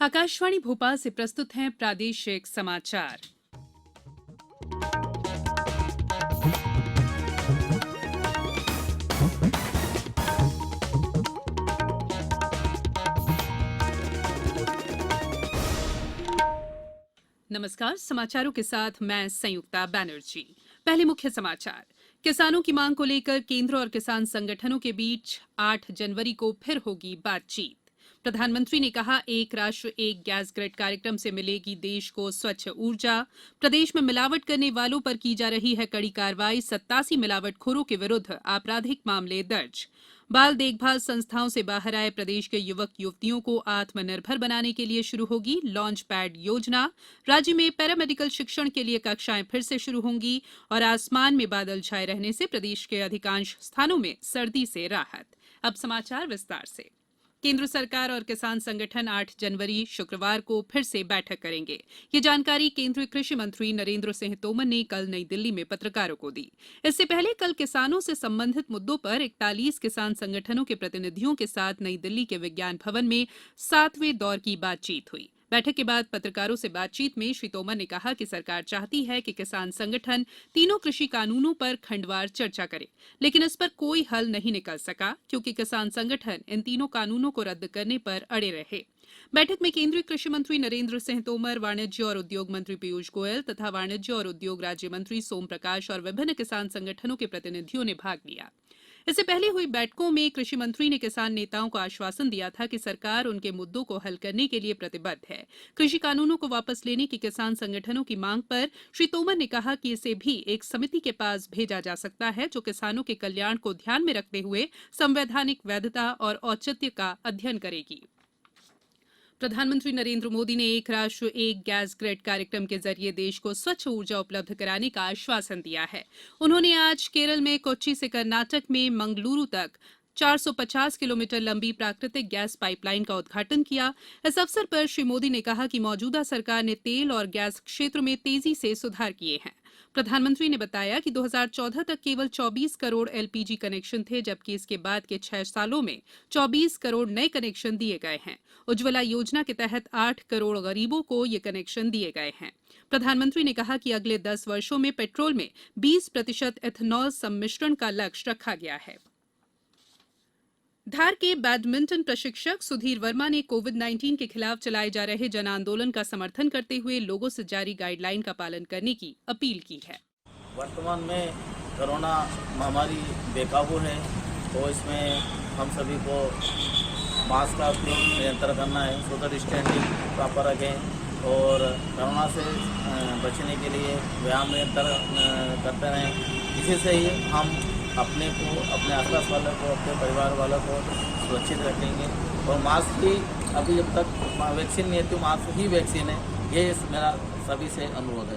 आकाशवाणी भोपाल से प्रस्तुत हैं प्रादेशिक समाचार। नमस्कार, समाचारों के साथ मैं संयुक्ता बैनर्जी। पहले मुख्य समाचार। किसानों की मांग को लेकर केंद्र और किसान संगठनों के बीच 8 जनवरी को फिर होगी बातचीत। प्रधानमंत्री ने कहा, एक राष्ट्र एक गैस ग्रिड कार्यक्रम से मिलेगी देश को स्वच्छ ऊर्जा। प्रदेश में मिलावट करने वालों पर की जा रही है कड़ी कार्रवाई। 87 मिलावटखोरों के विरुद्ध आपराधिक मामले दर्ज। बाल देखभाल संस्थाओं से बाहर आए प्रदेश के युवक युवतियों को आत्मनिर्भर बनाने के लिए शुरू होगी लॉन्च पैड योजना। राज्य में पैरामेडिकल शिक्षण के लिए कक्षाएं फिर से शुरू होंगी और आसमान में बादल छाए रहने से प्रदेश के अधिकांश स्थानों में सर्दी से राहत। अब समाचार विस्तार से। केंद्र सरकार और किसान संगठन 8 जनवरी शुक्रवार को फिर से बैठक करेंगे। ये जानकारी केंद्रीय कृषि मंत्री नरेंद्र सिंह तोमर ने कल नई दिल्ली में पत्रकारों को दी। इससे पहले कल किसानों से संबंधित मुद्दों पर 41 किसान संगठनों के प्रतिनिधियों के साथ नई दिल्ली के विज्ञान भवन में 7वें दौर की बातचीत हुई। बैठक के बाद पत्रकारों से बातचीत में श्री तोमर ने कहा कि सरकार चाहती है कि किसान संगठन तीनों कृषि कानूनों पर खंडवार चर्चा करे, लेकिन इस पर कोई हल नहीं निकल सका क्योंकि किसान संगठन इन तीनों कानूनों को रद्द करने पर अड़े रहे। बैठक में केंद्रीय कृषि मंत्री नरेंद्र सिंह तोमर, वाणिज्य और उद्योग मंत्री पीयूष गोयल तथा वाणिज्य और उद्योग राज्य मंत्री सोम प्रकाश और विभिन्न किसान संगठनों के प्रतिनिधियों ने भाग लिया। इससे पहले हुई बैठकों में कृषि मंत्री ने किसान नेताओं को आश्वासन दिया था कि सरकार उनके मुद्दों को हल करने के लिए प्रतिबद्ध है। कृषि कानूनों को वापस लेने की किसान संगठनों की मांग पर श्री तोमर ने कहा कि इसे भी एक समिति के पास भेजा जा सकता है जो किसानों के कल्याण को ध्यान में रखते हुए संवैधानिक वैधता और औचित्य का अध्ययन करेगी। प्रधानमंत्री नरेंद्र मोदी ने एक राष्ट्र एक गैस ग्रिड कार्यक्रम के जरिए देश को स्वच्छ ऊर्जा उपलब्ध कराने का आश्वासन दिया है। उन्होंने आज केरल में कोच्चि से कर्नाटक में मंगलुरु तक 450 किलोमीटर लंबी प्राकृतिक गैस पाइपलाइन का उद्घाटन किया। इस अवसर पर श्री मोदी ने कहा कि मौजूदा सरकार ने तेल और गैस क्षेत्र में तेजी से सुधार किए हैं। प्रधानमंत्री ने बताया कि 2014 तक केवल 24 करोड़ एलपीजी कनेक्शन थे, जबकि इसके बाद के 6 सालों में 24 करोड़ नए कनेक्शन दिए गए हैं। उज्ज्वला योजना के तहत 8 करोड़ गरीबों को ये कनेक्शन दिए गए हैं। प्रधानमंत्री ने कहा कि अगले 10 वर्षों में पेट्रोल में 20% एथेनॉल सम्मिश्रण का लक्ष्य रखा गया है। धार के बैडमिंटन प्रशिक्षक सुधीर वर्मा ने कोविड-19 के खिलाफ चलाए जा रहे जन आंदोलन का समर्थन करते हुए लोगों से जारी गाइडलाइन का पालन करने की अपील की है। वर्तमान में कोरोना महामारी बेकाबू है, तो इसमें हम सभी को मास्क का उपयोग निरंतर करना है, सोशल डिस्टेंसिंग प्रॉपर रखें और कोरोना से बचने के लिए व्यायाम निरंतर करते रहें। इसी से ही हम अपने को, अपने आसपास वालों को, अपने परिवार वालों को सुरक्षित रखेंगे। और मास्क ही अभी जब तक वैक्सीन नहीं है तो मास्क ही वैक्सीन है, ये मेरा सभी से अनुरोध है।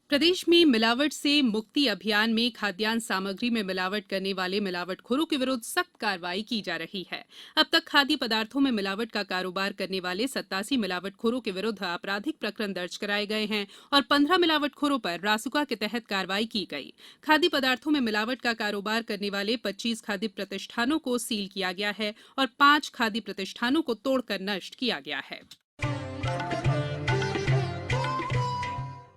प्रदेश में मिलावट से मुक्ति अभियान में खाद्यान्न सामग्री में मिलावट करने वाले मिलावटखोरों के विरुद्ध सख्त कार्रवाई की जा रही है। अब तक खाद्य पदार्थों में मिलावट का कारोबार करने वाले 87 मिलावटखोरों के विरुद्ध आपराधिक प्रकरण दर्ज कराए गए हैं और 15 मिलावटखोरों पर रासुका के तहत कार्रवाई की गई। खाद्य पदार्थों में मिलावट का कारोबार करने वाले 25 खाद्य प्रतिष्ठानों को सील किया गया है और 5 खाद्य प्रतिष्ठानों को तोड़कर नष्ट किया गया है।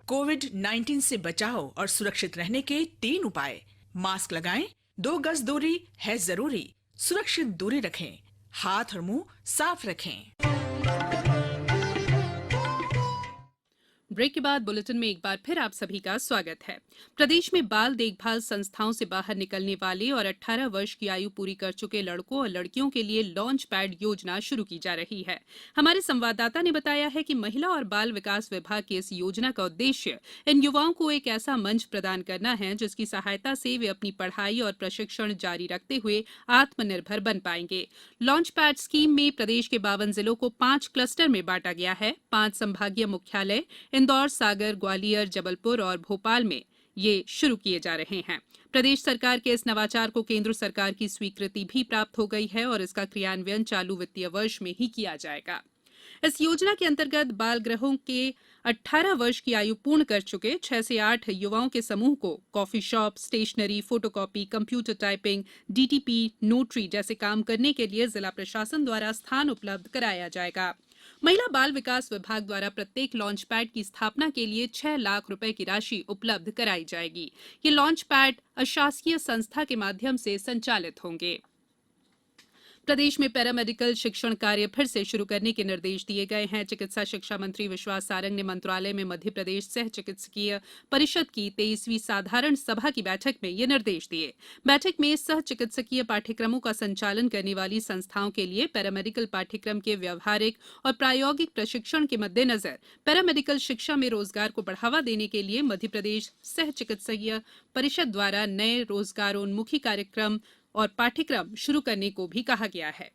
कोविड-19 से बचाव और सुरक्षित रहने के 3 उपाय। मास्क लगाएं, 2 गज दूरी है जरूरी, सुरक्षित दूरी रखें, हाथ और मुंह साफ रखें। ब्रेक के बाद बुलेटिन में एक बार फिर आप सभी का स्वागत है। प्रदेश में बाल देखभाल संस्थाओं से बाहर निकलने वाले और 18 वर्ष की आयु पूरी कर चुके लड़कों और लड़कियों के लिए लॉन्च पैड योजना शुरू की जा रही है। हमारे संवाददाता ने बताया है कि महिला और बाल विकास विभाग की इस योजना का उद्देश्य इन युवाओं को एक ऐसा मंच प्रदान करना है जिसकी सहायता से वे अपनी पढ़ाई और प्रशिक्षण जारी रखते हुए आत्मनिर्भर बन पाएंगे। लॉन्च पैड स्कीम में प्रदेश के 52 जिलों को 5 क्लस्टर में बांटा गया है। 5 संभागीय मुख्यालय इंदौर, सागर, ग्वालियर, जबलपुर और भोपाल में ये शुरू किए जा रहे हैं। प्रदेश सरकार के इस नवाचार को केंद्र सरकार की स्वीकृति भी प्राप्त हो गई है और इसका क्रियान्वयन चालू वित्तीय वर्ष में ही किया जाएगा। इस योजना के अंतर्गत बाल गृहों के 18 वर्ष की आयु पूर्ण कर चुके 6 से 8 युवाओं के समूह को coffee shop, stationery, photocopy, computer typing, DTP, notary जैसे काम करने के लिए जिला प्रशासन द्वारा स्थान उपलब्ध कराया जाएगा। महिला बाल विकास विभाग द्वारा प्रत्येक लॉन्च पैड की स्थापना के लिए 6 लाख रुपए की राशि उपलब्ध कराई जाएगी। ये लॉन्च पैड अशासकीय संस्था के माध्यम से संचालित होंगे। प्रदेश में पैरामेडिकल शिक्षण कार्य फिर से शुरू करने के निर्देश दिए गए हैं। चिकित्सा शिक्षा मंत्री विश्वास सारंग ने मंत्रालय में मध्य प्रदेश सह चिकित्सकीय परिषद की 23वीं साधारण सभा की बैठक में ये निर्देश दिए। बैठक में सह चिकित्सकीय पाठ्यक्रमों का संचालन करने वाली संस्थाओं के लिए पैरामेडिकल पाठ्यक्रम के व्यावहारिक और प्रायोगिक प्रशिक्षण के मद्देनजर पैरामेडिकल शिक्षा में रोजगार को बढ़ावा देने के लिए मध्य प्रदेश सह चिकित्सकीय परिषद द्वारा नए रोजगारोन्मुखी कार्यक्रम और पाठ्यक्रम शुरू करने को भी कहा गया है।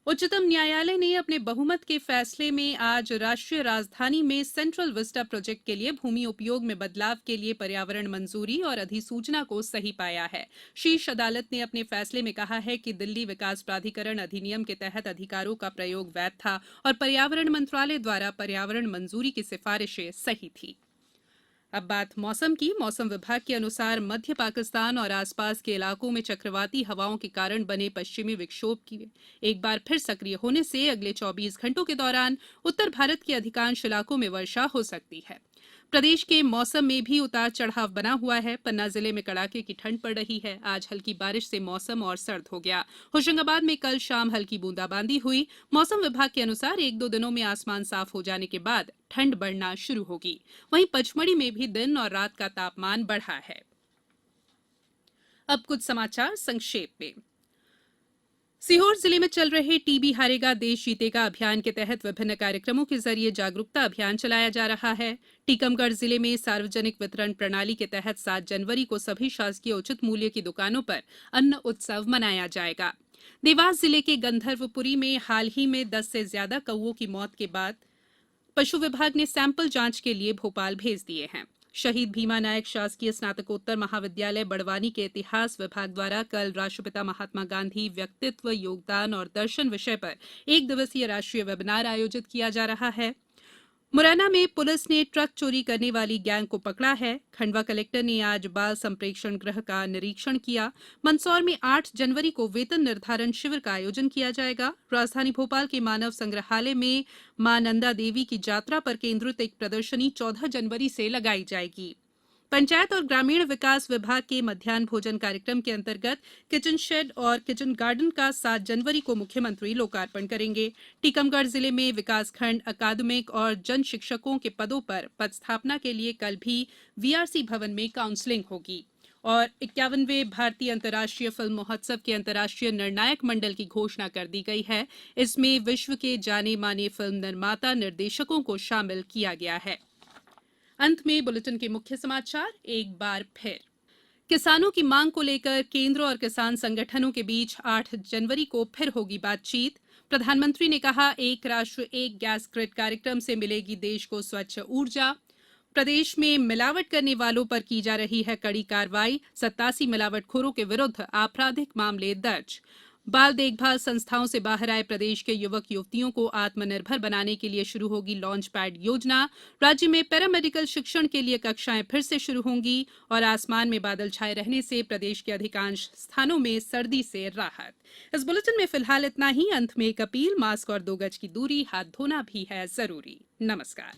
उच्चतम न्यायालय ने अपने बहुमत के फैसले में आज राष्ट्रीय राजधानी में सेंट्रल विस्टा प्रोजेक्ट के लिए भूमि उपयोग में बदलाव के लिए पर्यावरण मंजूरी और अधिसूचना को सही पाया है। शीर्ष अदालत ने अपने फैसले में कहा है कि दिल्ली विकास प्राधिकरण अधिनियम के तहत अधिकारों का प्रयोग वैध था और पर्यावरण मंत्रालय द्वारा पर्यावरण मंजूरी की सिफारिशें सही थी। अब बात मौसम की। मौसम विभाग के अनुसार मध्य पाकिस्तान और आसपास के इलाकों में चक्रवाती हवाओं के कारण बने पश्चिमी विक्षोभ की एक बार फिर सक्रिय होने से अगले 24 घंटों के दौरान उत्तर भारत के अधिकांश इलाकों में वर्षा हो सकती है। प्रदेश के मौसम में भी उतार चढ़ाव बना हुआ है। पन्ना जिले में कड़ाके की ठंड पड़ रही है। आज हल्की बारिश से मौसम और सर्द हो गया। होशंगाबाद में कल शाम हल्की बूंदाबांदी हुई। मौसम विभाग के अनुसार 1-2 दिनों में आसमान साफ हो जाने के बाद ठंड बढ़ना शुरू होगी। वहीं पचमढ़ी में भी दिन और रात का तापमान बढ़ा है। अब कुछ समाचार संक्षेप में। सीहोर जिले में चल रहे टीबी हारेगा देश जीतेगा अभियान के तहत विभिन्न कार्यक्रमों के जरिए जागरूकता अभियान चलाया जा रहा है। टीकमगढ़ जिले में सार्वजनिक वितरण प्रणाली के तहत 7 जनवरी को सभी शासकीय उचित मूल्य की दुकानों पर अन्न उत्सव मनाया जाएगा। देवास जिले के गंधर्वपुरी में हाल ही में 10 से ज्यादा कौओं की मौत के बाद पशु विभाग ने सैंपल जांच के लिए भोपाल भेज दिए हैं। शहीद भीमा नायक शासकीय स्नातकोत्तर महाविद्यालय बड़वानी के इतिहास विभाग द्वारा कल राष्ट्रपिता महात्मा गांधी व्यक्तित्व, योगदान और दर्शन विषय पर 1 दिवसीय राष्ट्रीय वेबिनार आयोजित किया जा रहा है। मुरैना में पुलिस ने ट्रक चोरी करने वाली गैंग को पकड़ा है। खंडवा कलेक्टर ने आज बाल संप्रेक्षण गृह का निरीक्षण किया। मंदसौर में 8 जनवरी को वेतन निर्धारण शिविर का आयोजन किया जाएगा। राजधानी भोपाल के मानव संग्रहालय में मां नंदा देवी की यात्रा पर केंद्रित एक प्रदर्शनी 14 जनवरी से लगाई जाएगी। पंचायत और ग्रामीण विकास विभाग के मध्याह्न भोजन कार्यक्रम के अंतर्गत किचन शेड और किचन गार्डन का 7 जनवरी को मुख्यमंत्री लोकार्पण करेंगे। टीकमगढ़ जिले में विकासखंड अकादमिक और जन शिक्षकों के पदों पर पदस्थापना के लिए कल भी वीआरसी भवन में काउंसलिंग होगी। और 51वें भारतीय अंतर्राष्ट्रीय फिल्म महोत्सव के अंतर्राष्ट्रीय निर्णायक मंडल की घोषणा कर दी गई है। इसमें विश्व के जाने माने फिल्म निर्माता निर्देशकों को शामिल किया गया है। अंत में बुलेटिन के मुख्य समाचार एक बार फिर। किसानों की मांग को लेकर केंद्र और किसान संगठनों के बीच 8 जनवरी को फिर होगी बातचीत। प्रधानमंत्री ने कहा, एक राष्ट्र एक गैस ग्रिड कार्यक्रम से मिलेगी देश को स्वच्छ ऊर्जा। प्रदेश में मिलावट करने वालों पर की जा रही है कड़ी कार्रवाई। 87 मिलावटखोरों के विरुद्ध आपराधिक मामले दर्ज। बाल देखभाल संस्थाओं से बाहर आए प्रदेश के युवक युवतियों को आत्मनिर्भर बनाने के लिए शुरू होगी लॉन्च पैड योजना। राज्य में पैरामेडिकल शिक्षण के लिए कक्षाएं फिर से शुरू होंगी। और आसमान में बादल छाए रहने से प्रदेश के अधिकांश स्थानों में सर्दी से राहत। इस बुलेटिन में फिलहाल इतना ही। अंत में एक अपील, मास्क और 2 गज की दूरी, हाथ धोना भी है जरूरी। नमस्कार।